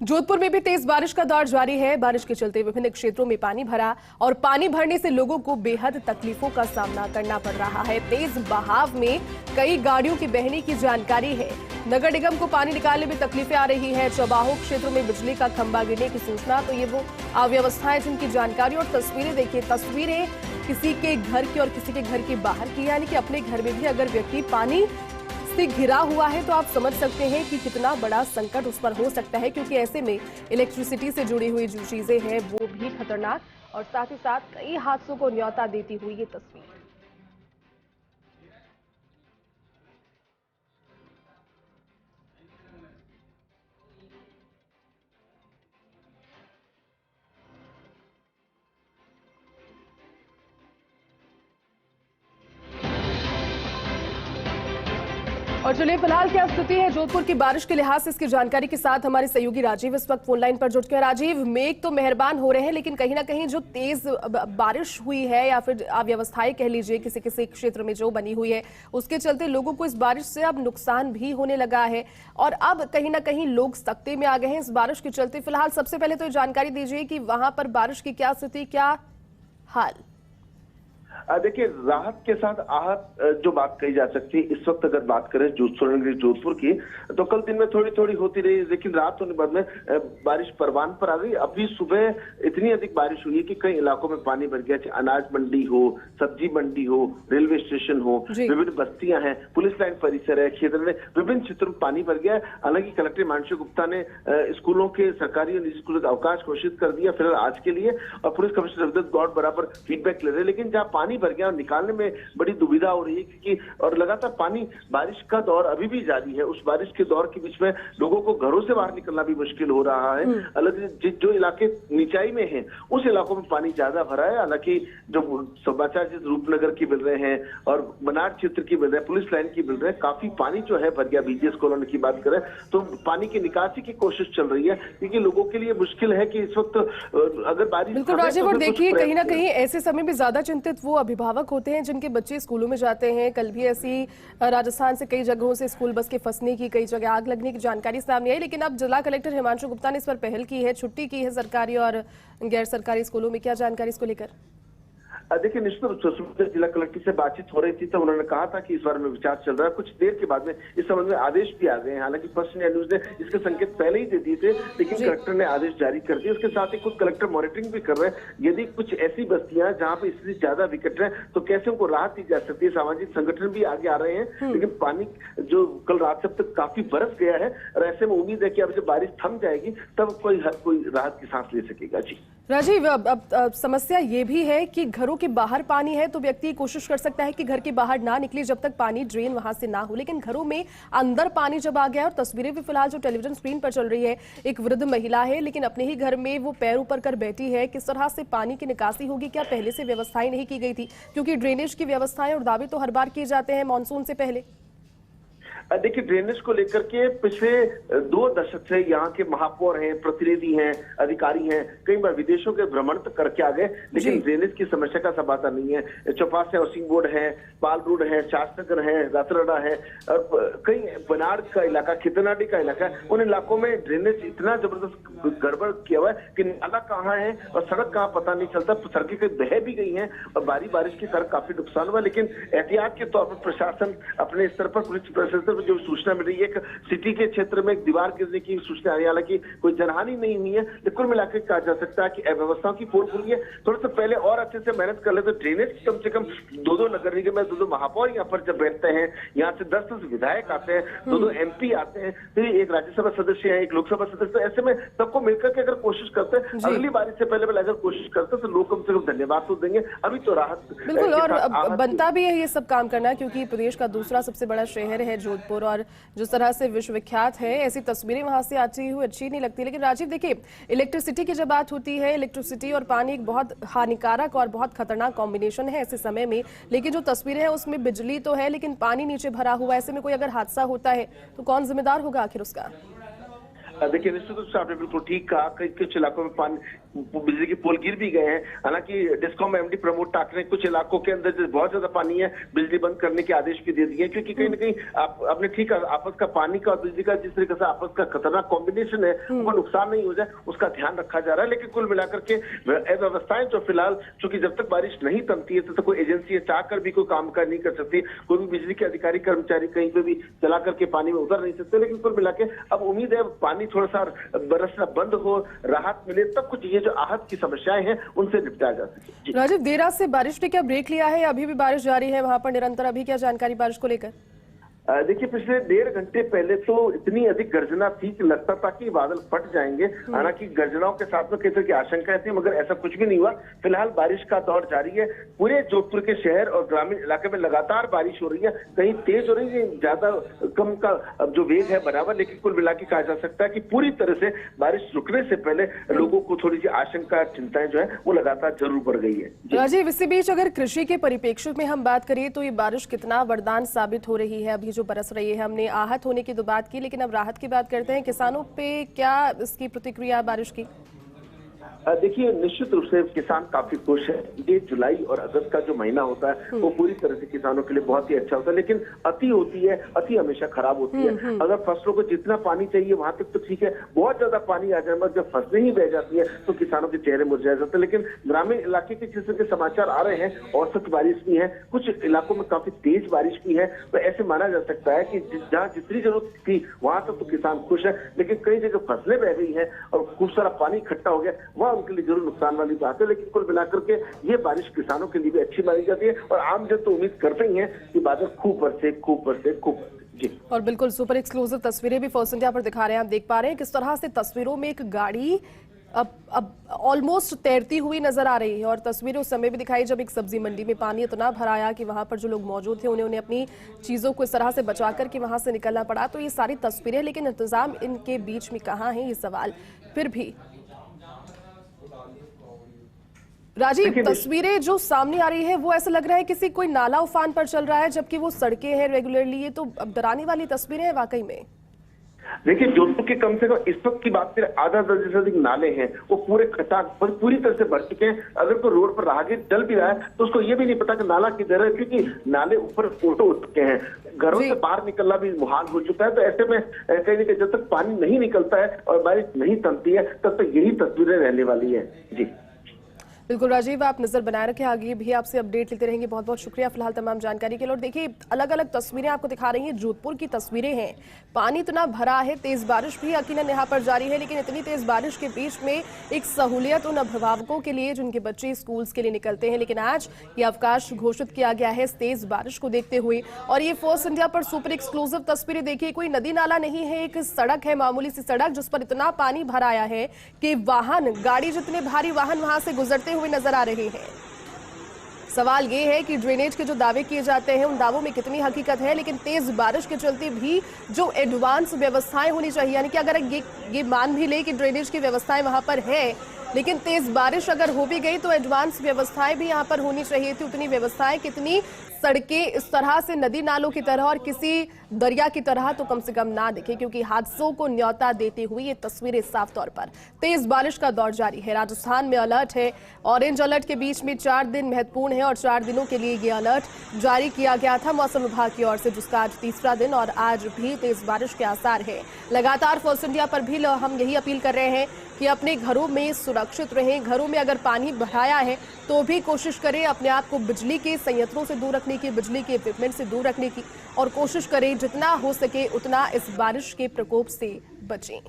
जोधपुर में भी तेज बारिश का दौर जारी है। बारिश के चलते विभिन्न क्षेत्रों में पानी भरा और पानी भरने से लोगों को बेहद तकलीफों का सामना करना पड़ रहा है। तेज बहाव में कई गाड़ियों की बहने की जानकारी है। नगर निगम को पानी निकालने में तकलीफें आ रही है। चौबाहों क्षेत्रों में बिजली का खंभा गिरने की सूचना, तो ये वो अव्यवस्थाएं जिनकी जानकारी और तस्वीरें देखिए। तस्वीरें किसी के घर की और किसी के घर के बाहर की, यानी कि अपने घर में भी अगर व्यक्ति पानी से घिरा हुआ है तो आप समझ सकते हैं कि कितना बड़ा संकट उस पर हो सकता है, क्योंकि ऐसे में इलेक्ट्रिसिटी से जुड़ी हुई जो चीजें हैं वो भी खतरनाक और साथ ही साथ कई हादसों को न्योता देती हुई ये तस्वीर। और चलिए फिलहाल क्या स्थिति है जोधपुर की बारिश के लिहाज से, इसकी जानकारी के साथ हमारे सहयोगी राजीव इस वक्त फोन लाइन पर जुट गए। राजीव, मेघ तो मेहरबान हो रहे हैं, लेकिन कहीं ना कहीं जो तेज बारिश हुई है या फिर अव्यवस्थाएं कह लीजिए किसी किसी क्षेत्र में जो बनी हुई है, उसके चलते लोगों को इस बारिश से अब नुकसान भी होने लगा है और अब कहीं ना कहीं लोग सख्ते में आ गए हैं इस बारिश के चलते। फिलहाल सबसे पहले तो जानकारी दीजिए कि वहां पर बारिश की क्या स्थिति, क्या हाल? देखिए, राहत के साथ आहत जो बात कही जा सकती है इस वक्त अगर बात करें जोधपुर की, तो कल दिन में थोड़ी थोड़ी होती रही, लेकिन रात होने बाद में बारिश परवान पर आ गई। अभी सुबह इतनी अधिक बारिश हुई है कि कई इलाकों में पानी भर गया, चाहे अनाज मंडी हो, सब्जी मंडी हो, रेलवे स्टेशन हो, विभिन्न बस्तियां हैं, पुलिस लाइन परिसर है, क्षेत्र में विभिन्न क्षेत्रों में पानी भर गया है। हालांकि कलेक्टर हिमांशु गुप्ता ने स्कूलों के सरकारी और निजी स्कूलों का अवकाश घोषित कर दिया फिलहाल आज के लिए, और पुलिस कमिश्नर रविदत्त गौड़ बराबर फीडबैक ले रहे हैं। लेकिन जहाँ पानी भर गया और निकालने में बड़ी दुविधा हो रही है, क्योंकि और लगातार पानी, बारिश का दौर अभी भी जारी है। उस बारिश के दौर के बीच में लोगों को घरों से बाहर निकलना भी मुश्किल हो रहा है। अलग जो इलाके निचाई में हैं उस इलाकों में पानी ज्यादा भरा है। हालांकि जो समाचार जिस रूपनगर की मिल रहे हैं और बनार क्षेत्र की मिल रहे हैं, पुलिस लाइन की मिल रहे हैं, काफी पानी जो है भर गया। बीजीएस कॉलोनी की बात करें तो पानी की निकासी की कोशिश चल रही है, क्योंकि लोगों के लिए मुश्किल है कि इस वक्त अगर बारिश। बिल्कुल राजीव, और देखिए कहीं ना कहीं ऐसे समय में ज्यादा चिंतित वो अभिभावक होते हैं जिनके बच्चे स्कूलों में जाते हैं। कल भी ऐसी राजस्थान से कई जगहों से स्कूल बस के फंसने की, कई जगह आग लगने की जानकारी सामने आई, लेकिन अब जिला कलेक्टर हिमांशु गुप्ता ने इस पर पहल की है, छुट्टी की है सरकारी और गैर सरकारी स्कूलों में। क्या जानकारी इसको लेकर? देखिए, निश्चित रूप से जिला कलेक्टर से बातचीत हो रही थी तो उन्होंने कहा था कि इस बारे में विचार चल रहा है। कुछ देर के बाद में इस संबंध में आदेश भी आ गए हैं। हालांकि फर्स्ट इंडिया न्यूज ने इसके संकेत पहले ही दे दिए थे, लेकिन कलेक्टर ने आदेश जारी कर दिए। उसके साथ ही खुद कलेक्टर मॉनिटरिंग भी कर रहे हैं। यदि कुछ ऐसी बस्तियां जहां पे स्थिति ज्यादा विकट है तो कैसे उनको राहत दी जा सकती है। सामाजिक संगठन भी आगे आ रहे हैं, लेकिन पानी जो कल रात से अब तक काफी बरस गया है और ऐसे में उम्मीद है कि अब जब बारिश थम जाएगी तब कोई राहत की सांस ले सकेगा। जी राजीव, अब समस्या ये भी है कि घरों के बाहर पानी है तो व्यक्ति कोशिश कर सकता है कि घर के बाहर ना निकले जब तक पानी ड्रेन वहां से ना हो, लेकिन घरों में अंदर पानी जब आ गया, और तस्वीरें भी फिलहाल जो टेलीविजन स्क्रीन पर चल रही है, एक वृद्ध महिला है लेकिन अपने ही घर में वो पैर ऊपर कर बैठी है। किस तरह से पानी की निकासी होगी? क्या पहले से व्यवस्थाएं नहीं की गई थी? क्योंकि ड्रेनेज की व्यवस्थाएं और दावे तो हर बार किए जाते हैं मानसून से पहले। देखिए, ड्रेनेज को लेकर के पिछले 2 दशक से यहाँ के महापौर हैं, प्रतिनिधि हैं, अधिकारी हैं, कई बार विदेशों के भ्रमण तक करके आ गए, लेकिन ड्रेनेज की समस्या का समाधान नहीं है। चौपास है, हाउसिंग बोर्ड है, पाल रोड है, शास्त्रनगर है, रातरड़ा है और कई बनाड़ का इलाका, खितनाडी का इलाका है, उन इलाकों में ड्रेनेज इतना जबरदस्त गड़बड़ किया हुआ है कि नाला कहाँ है और सड़क कहाँ पता नहीं चलता। सड़कें कई बह भी गई हैं और बारिश के कारण काफी नुकसान हुआ, लेकिन एहतियात के तौर पर प्रशासन अपने स्तर पर, पुलिस प्रशासन जो सूचना मिल रही है, एक सिटी के क्षेत्र में एक दीवार गिरने की सूचना आ रही है। हालांकि कोई जनहानि नहीं हुई है, लेकिन कुल मिलाकर कहा जा सकता है कि अव्यवस्थाओं की पोल खुली है। थोड़ा सा पहले और अच्छे से मेहनत कर ले तो ड्रेनेज कम से कम 2-2 नगर निगम में 2-2 महापौर यहाँ पर जब बैठते हैं, यहाँ से 10-10 विधायक आते हैं, 2-2 MP आते हैं, फिर एक राज्यसभा सदस्य है, एक लोकसभा सदस्य, तो ऐसे में सबको मिलकर के अगर कोशिश करते हैं, अगली बारिश से पहले अगर कोशिश करते हैं तो लोग कम से कम धन्यवाद तो देंगे। अभी तो राहत बिल्कुल, और बनता भी है ये सब काम करना, क्योंकि प्रदेश का दूसरा सबसे बड़ा शहर है जोधपुर और जिस तरह से विश्वविख्यात है, ऐसी तस्वीरें वहां से आती हुई अच्छी नहीं लगती। लेकिन राजीव देखिए, इलेक्ट्रिसिटी की जब बात होती है, इलेक्ट्रिसिटी और पानी एक बहुत हानिकारक और बहुत खतरनाक कॉम्बिनेशन है ऐसे समय में, लेकिन जो तस्वीरें हैं उसमें बिजली तो है लेकिन पानी नीचे भरा हुआ है। ऐसे में कोई अगर हादसा होता है तो कौन जिम्मेदार होगा आखिर उसका? देखिए, निश्चित रूप से आपने बिल्कुल ठीक कहा। कई कुछ इलाकों में पानी, बिजली के पोल गिर भी गए हैं। हालांकि डिस्कॉम एमडी प्रमोद टाक ने कुछ इलाकों के अंदर बहुत ज्यादा पानी है, बिजली बंद करने के आदेश भी दे दिए, क्योंकि कहीं ना कहीं आपने ठीक कहा, आपस का पानी का और बिजली का जिस तरीके से आपस का खतरनाक कॉम्बिनेशन है, वो नुकसान नहीं हो जाए उसका ध्यान रखा जा रहा है। लेकिन कुल मिलाकर के व्यवस्थाएं जो फिलहाल, चूंकि जब तक बारिश नहीं थमती है तब तक कोई एजेंसी चाह कर भी कोई काम कर नहीं कर सकती, कोई भी बिजली के अधिकारी कर्मचारी कहीं पे भी चला करके पानी में उतर नहीं सकते। लेकिन कुल मिला के अब उम्मीद है पानी थोड़ा सा बरसना बंद हो, राहत मिले, तब कुछ ये जो आहत की समस्याएं हैं उनसे निपटा जा सके। राजीव, देर रात से बारिश ने क्या ब्रेक लिया है? अभी भी बारिश जारी है वहां पर निरंतर? अभी क्या जानकारी बारिश को लेकर? देखिए, पिछले 1.5 घंटे पहले तो इतनी अधिक गर्जना थी कि लगता था कि बादल फट जाएंगे। हालांकि गर्जनाओं के साथ में किसी तरह की आशंकाएं थी, मगर ऐसा कुछ भी नहीं हुआ। फिलहाल बारिश का दौर जारी है। पूरे जोधपुर के शहर और ग्रामीण इलाके में लगातार बारिश हो रही है। कहीं तेज हो रही है, ज्यादा कम का जो वेग है बराबर, लेकिन कुल मिला के कहा जा सकता है कि पूरी तरह से बारिश रुकने से पहले लोगों को थोड़ी सी आशंका, चिंताएं जो है वो लगातार जरूर बढ़ गई है। राजीव, इसी बीच अगर कृषि के परिप्रेक्ष्य में हम बात करें तो ये बारिश कितना वरदान साबित हो रही है अभी जो बरस रही है? हमने आहत होने की तो बात की, लेकिन अब राहत की बात करते हैं। किसानों पे क्या इसकी प्रतिक्रिया बारिश की? देखिए, निश्चित रूप से किसान काफी खुश है। ये जुलाई और अगस्त का जो महीना होता है वो पूरी तरह से किसानों के लिए बहुत ही अच्छा होता है, लेकिन अति होती है, अति हमेशा खराब होती है। अगर फसलों को जितना पानी चाहिए वहां तक तो ठीक है, बहुत ज्यादा पानी आ जाए, मगर जब फसलें ही बह जाती है तो किसानों के चेहरे मुरझा जाते हैं। लेकिन ग्रामीण इलाके के जिस तरह के समाचार आ रहे हैं, औसत बारिश भी है, कुछ इलाकों में काफी तेज बारिश भी है, तो ऐसे माना जा सकता है कि जहाँ जितनी जरूरत थी वहां तक तो किसान खुश है। लेकिन कई जगह फसलें बह गई है और खूब सारा पानी इकट्ठा हो गया, वह उनके लिए जरूर नुकसान वाली बात है। लेकिन कुल मिलाकर के ये बारिश किसानों के लिए भी अच्छी मानी जाती है और आम जन तो उम्मीद करते ही हैं कि बादल खूब बरसे, खूब बरसे, खूब बरसे। जी, और बिल्कुल सुपर एक्सक्लूसिव तस्वीरें भी फर्स्ट इंडिया पर दिखा रहे हैं। आप देख पा रहे हैं किस तरह से तस्वीरों में एक गाड़ी अब ऑलमोस्ट तैरती हुई नजर आ रही है। और तस्वीरें उस समय भी दिखाई जब एक सब्जी मंडी में पानी इतना भर आया कि वहां पर जो लोग मौजूद थे उन्हें अपनी चीजों को इस तरह से बचा करके वहां से निकलना पड़ा। तो ये सारी तस्वीरें, लेकिन इंतजाम इनके बीच में कहाँ है, ये सवाल फिर भी। राजीव, तस्वीरें जो सामने आ रही है वो ऐसा लग रहा है किसी कोई नाला उफान पर चल रहा है, जबकि वो सड़कें हैं रेगुलरली। ये तो अब डराने वाली तस्वीरें हैं वाकई में। देखिए, जोधपुर के कम से कम इस वक्त की बात करें, आधा दर्जन से अधिक नाले हैं, वो पूरे खटाक पर पूरी तरह से भर चुके हैं। अगर कोई रोड पर राहगीर चल भी रहा है तो उसको ये भी नहीं पता कि नाला किधर है, क्योंकि नाले ऊपर फोटो उठ चुके हैं। घरों से बाहर निकलना भी मुहाल हो चुका है। तो ऐसे में कहीं ना कहीं जब तक पानी नहीं निकलता है और बारिश नहीं थमती है तब तक यही तस्वीरें रहने वाली है। जी बिल्कुल राजीव, आप नजर बनाए रखें, आगे भी आपसे अपडेट लेते रहेंगे। बहुत बहुत शुक्रिया फिलहाल तमाम जानकारी के लिए। और देखिए, अलग अलग तस्वीरें आपको दिखा रही हैं, जोधपुर की तस्वीरें हैं। पानी इतना भरा है, तेज बारिश भी यकीनन यहाँ पर जारी है, लेकिन इतनी तेज बारिश के बीच में एक सहूलियत उन अभिभावकों के लिए जिनके बच्चे स्कूल्स के लिए निकलते हैं। लेकिन आज ये अवकाश घोषित किया गया है इस तेज बारिश को देखते हुए। और ये फर्स्ट इंडिया पर सुपर एक्सक्लूसिव तस्वीरें देखिए, कोई नदी नाला नहीं है, एक सड़क है, मामूली सी सड़क, जिस पर इतना पानी भर आया है कि वाहन, गाड़ी, जितने भारी वाहन वहां से गुजरते हुए नजर आ रहे हैं। सवाल ये है कि ड्रेनेज के जो दावे किए जाते हैं उन दावों में कितनी हकीकत है। लेकिन तेज बारिश के चलते भी जो एडवांस व्यवस्थाएं होनी चाहिए, यानी कि अगर ये मान भी ले कि ड्रेनेज की व्यवस्थाएं वहां पर है, लेकिन तेज बारिश अगर हो भी गई तो एडवांस व्यवस्थाएं भी यहाँ पर होनी चाहिए थी। उतनी व्यवस्थाएं कितनी, सड़कें इस तरह से नदी नालों की तरह और किसी दरिया की तरह तो कम से कम ना दिखे, क्योंकि हादसों को न्योता देती हुई ये तस्वीरें साफ तौर पर। तेज बारिश का दौर जारी है, राजस्थान में अलर्ट है। ऑरेंज अलर्ट के बीच में 4 दिन महत्वपूर्ण है और 4 दिनों के लिए ये अलर्ट जारी किया गया था मौसम विभाग की ओर से, जिसका आज तीसरा दिन और आज भी तेज बारिश के आसार है। लगातार फर्स्ट इंडिया पर भी हम यही अपील कर रहे हैं कि अपने घरों में सुरक्षित रहें। घरों में अगर पानी भराया है तो भी कोशिश करें अपने आप को बिजली के संयंत्रों से दूर रखने की, बिजली के इक्विपमेंट से दूर रखने की, और कोशिश करें जितना हो सके उतना इस बारिश के प्रकोप से बचें।